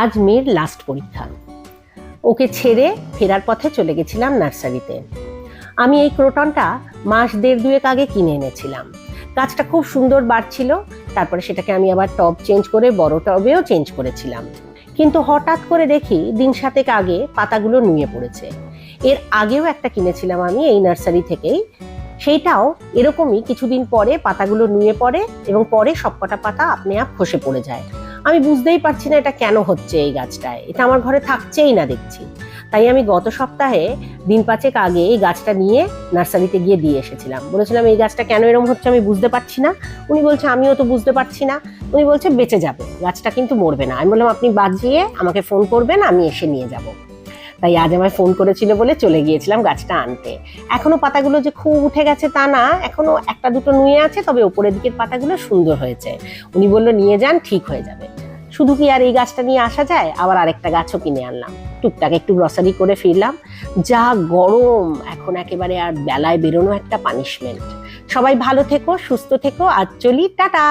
আজ মেয়ের লাস্ট পরীক্ষা। ওকে ছেড়ে ফেরার পথে চলে গেছিলাম নার্সারিতে। আমি এই ক্রোটনটা মাস দেড় দুয়েক আগে কিনে এনেছিলাম। গাছটা খুব সুন্দর বাড়ছিল, তারপরে সেটাকে আমি আবার টব চেঞ্জ করে বড় টবেও চেঞ্জ করেছিলাম। কিন্তু হঠাৎ করে দেখি দিন সাতেক আগে পাতাগুলো নুয়ে পড়েছে। এর আগেও একটা কিনেছিলাম আমি এই নার্সারি থেকেই, সেইটাও এরকমই কিছুদিন পরে পাতাগুলো নুয়ে পড়ে এবং পরে সবকটা পাতা আপনি আপ খসে পড়ে যায়। আমি বুঝতেই পারছি না এটা কেন হচ্ছে এই গাছটায়, এটা আমার ঘরে থাকছেই না দেখছি। তাই আমি গত সপ্তাহে দিন পাঁচেক আগে এই গাছটা নিয়ে নার্সারিতে গিয়ে দিয়ে এসেছিলাম। বলেছিলাম এই গাছটা কেন এরকম হচ্ছে আমি বুঝতে পারছি না। উনি বলছে আমিও তো বুঝতে পারছি না। উনি বলছে বেঁচে যাবে, গাছটা কিন্তু মরবে না। আমি বললাম আপনি বাঁচিয়ে আমাকে ফোন করবেন, আমি এসে নিয়ে যাব। তাই আজ আমায় ফোন করেছিল বলে চলে গিয়েছিলাম গাছটা আনতে। এখনো পাতাগুলো যে খুব উঠে গেছে তা না, এখনো একটা দুটো নুয়ে আছে, তবে ওপরের দিকের পাতাগুলো সুন্দর হয়েছে। উনি বললো নিয়ে যান, ঠিক হয়ে যাবে। শুধু কি আর এই গাছটা নিয়ে আসা যায়, আবার আরেকটা গাছও কিনে আনলাম। টুকটাক একটু গ্রসারি করে ফিরলাম। যা গরম এখন, একেবারে আর বেলায় বেরোনো একটা পানিশমেন্ট। সবাই ভালো থেকো, সুস্থ থেকো, আজ চলি, টাটা।